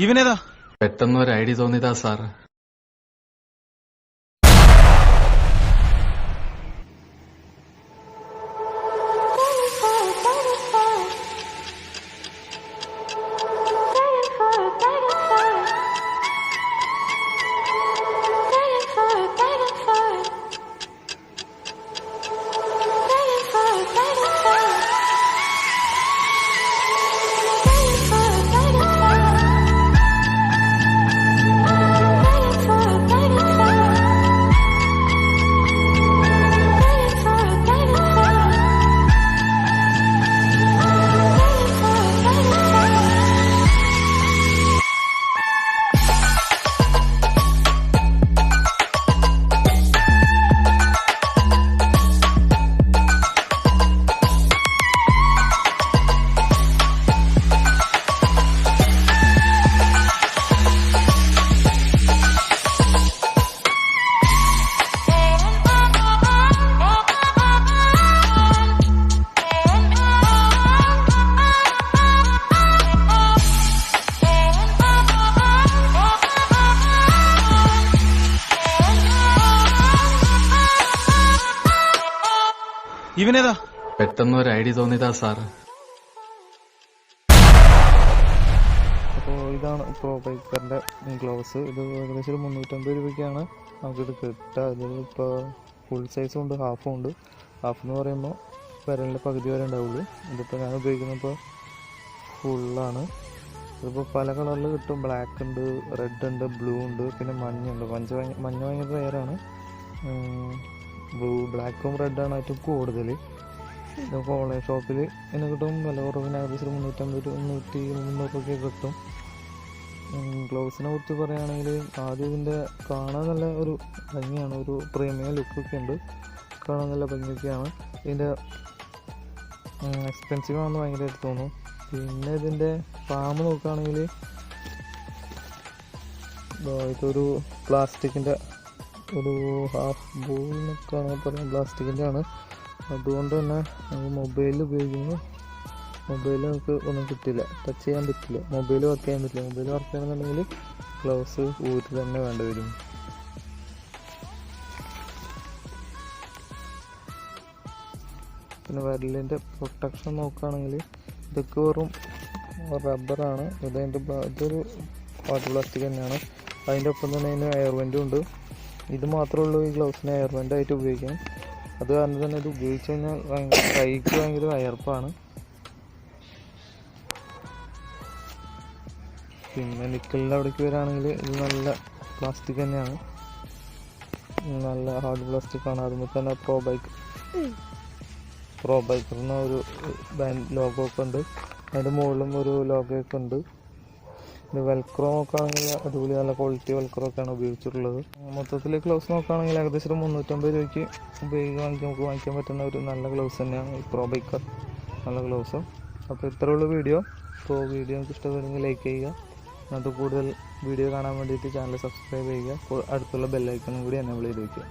ഇവനേതാ? പെട്ടെന്ന് ഒരു idea തോന്നിയതാ sir. ഇവനേതാ? പെട്ടെന്ന് ഒരു ഐഡിയ തോന്നിയതാ സാർ. അപ്പോൾ ഇതാണ് പ്രോ ബൈക്കറിൻ്റെ ഗ്ലൗസ്. ഇത് ഏകദേശം ഒരു 350 രൂപയ്ക്കാണ് നമുക്കിത് കിട്ടുക. ഇതിൽ ഇപ്പോൾ ഫുൾ സൈസും ഉണ്ട്, ഹാഫും ഉണ്ട്. ഹാഫ് എന്ന് പറയുമ്പോൾ വിരലിൻ്റെ പകുതി വരെ ഉണ്ടാവുള്ളൂ. ഇതിപ്പോൾ ഞാൻ ഉപയോഗിക്കുന്നപ്പോൾ ഫുള്ളാണ്. ഇതിപ്പോൾ പല കളറിൽ കിട്ടും. ബ്ലാക്ക് ഉണ്ട്, റെഡ് ഉണ്ട്, ബ്ലൂ ഉണ്ട്, പിന്നെ മഞ്ഞുണ്ട്. മഞ്ഞ ഭയങ്കര റെയറാണ്. ബ്ലാക്കും റെഡാണ് ഏറ്റവും കൂടുതൽ. ഇതൊക്കെ ഓൺലൈൻ ഷോപ്പിൽ ഇതിന് കിട്ടും. വില കുറവിന് ഏകദേശം 350-300 രൂപയ്ക്ക് കിട്ടും. ഗ്ലൗസിനെ കുറിച്ച് പറയുകയാണെങ്കിൽ ആദ്യം ഇതിൻ്റെ കാണാൻ നല്ല ഒരു ഭംഗിയാണ്, ഒരു പ്രീമിയം ലുക്കൊക്കെ ഉണ്ട്, കാണാൻ നല്ല ഭംഗിയൊക്കെയാണ്. ഇതിൻ്റെ എക്സ്പെൻസീവ് ആണെന്ന് ഭയങ്കരമായിട്ട് തോന്നും. പിന്നെ ഇതിൻ്റെ പാമ്പ് നോക്കുകയാണെങ്കിൽ ഇതൊരു പ്ലാസ്റ്റിക്കിൻ്റെ ഒരു ഹാഫ് ബോൾ എന്നൊക്കെയാണ് പറയുന്നത്, പ്ലാസ്റ്റിക്കിൻ്റെ ആണ്. അതുകൊണ്ട് തന്നെ നമുക്ക് മൊബൈലിൽ ഉപയോഗിക്കുന്നു. മൊബൈലിൽ നമുക്ക് ഒന്നും കിട്ടില്ല, ടച്ച് ചെയ്യാൻ പറ്റില്ല, മൊബൈൽ വർക്ക് ചെയ്യാൻ പറ്റില്ല. മൊബൈൽ വർക്ക് ചെയ്യണമെന്നുണ്ടെങ്കിൽ ഗ്ലൗസ് ഊരി തന്നെ വേണ്ടി വരും. പിന്നെ വിരലിൻ്റെ പ്രൊട്ടക്ഷൻ നോക്കുകയാണെങ്കിൽ ഇതൊക്കെ വെറും റബ്ബറാണ്. ഇതൊരു വാട്ടർ പ്ലാസ്റ്റിക് തന്നെയാണ്. അതിൻ്റെ ഒപ്പം തന്നെ അതിന് എയർ വെൻറ്റും ഉണ്ട്. ഇത് മാത്രമേ ഉള്ളൂ ഈ ഗ്ലൗസിന് എയർ വെൻ്റായിട്ട് ഉപയോഗിക്കാം. അത് കാരണം തന്നെ ഇത് ഉപയോഗിച്ച് കഴിഞ്ഞാൽ കൈക്ക് ഭയങ്കര അയർപ്പാണ്. പിന്നെ നിക്കലിൻ്റെ അവിടേക്ക് വരികയാണെങ്കിൽ ഇത് നല്ല പ്ലാസ്റ്റിക് തന്നെയാണ്, നല്ല ഹാർഡ് പ്ലാസ്റ്റിക് ആണ്. അതുമ്പോൾ തന്നെ പ്രോ ബൈക്കറിന് ഒരു ലോഗോ ഒക്കെ ഉണ്ട്. അതിൻ്റെ മുകളിലും ഒരു ലോഗോ ഒക്കെ ഉണ്ട്. ഇത് വെൽക്രോ നോക്കുകയാണെങ്കിൽ അടിപൊളി നല്ല ക്വാളിറ്റി വെൽക്രോ ഒക്കെയാണ് ഉപയോഗിച്ചിട്ടുള്ളത്. മൊത്തത്തിൽ ഗ്ലൗസ് നോക്കുകയാണെങ്കിൽ ഏകദേശം 350 രൂപയ്ക്ക് നമുക്ക് വാങ്ങിക്കാൻ പറ്റുന്ന ഒരു നല്ല ഗ്ലൗസ് തന്നെയാണ് ഈ പ്രോ ബൈക്കർ, നല്ല ഗ്ലൗസ്. അപ്പോൾ ഇത്രയുള്ള വീഡിയോ. അപ്പോൾ വീഡിയോ നിങ്ങൾക്ക് ഇഷ്ടപ്പെടുമെങ്കിൽ ലൈക്ക് ചെയ്യുക. എന്നിട്ട് കൂടുതൽ വീഡിയോ കാണാൻ വേണ്ടിയിട്ട് ചാനൽ സബ്സ്ക്രൈബ് ചെയ്യുക. അടുത്തുള്ള ബെല്ലൈക്കണും കൂടി എനേബിൾ ചെയ്ത് വയ്ക്കുക.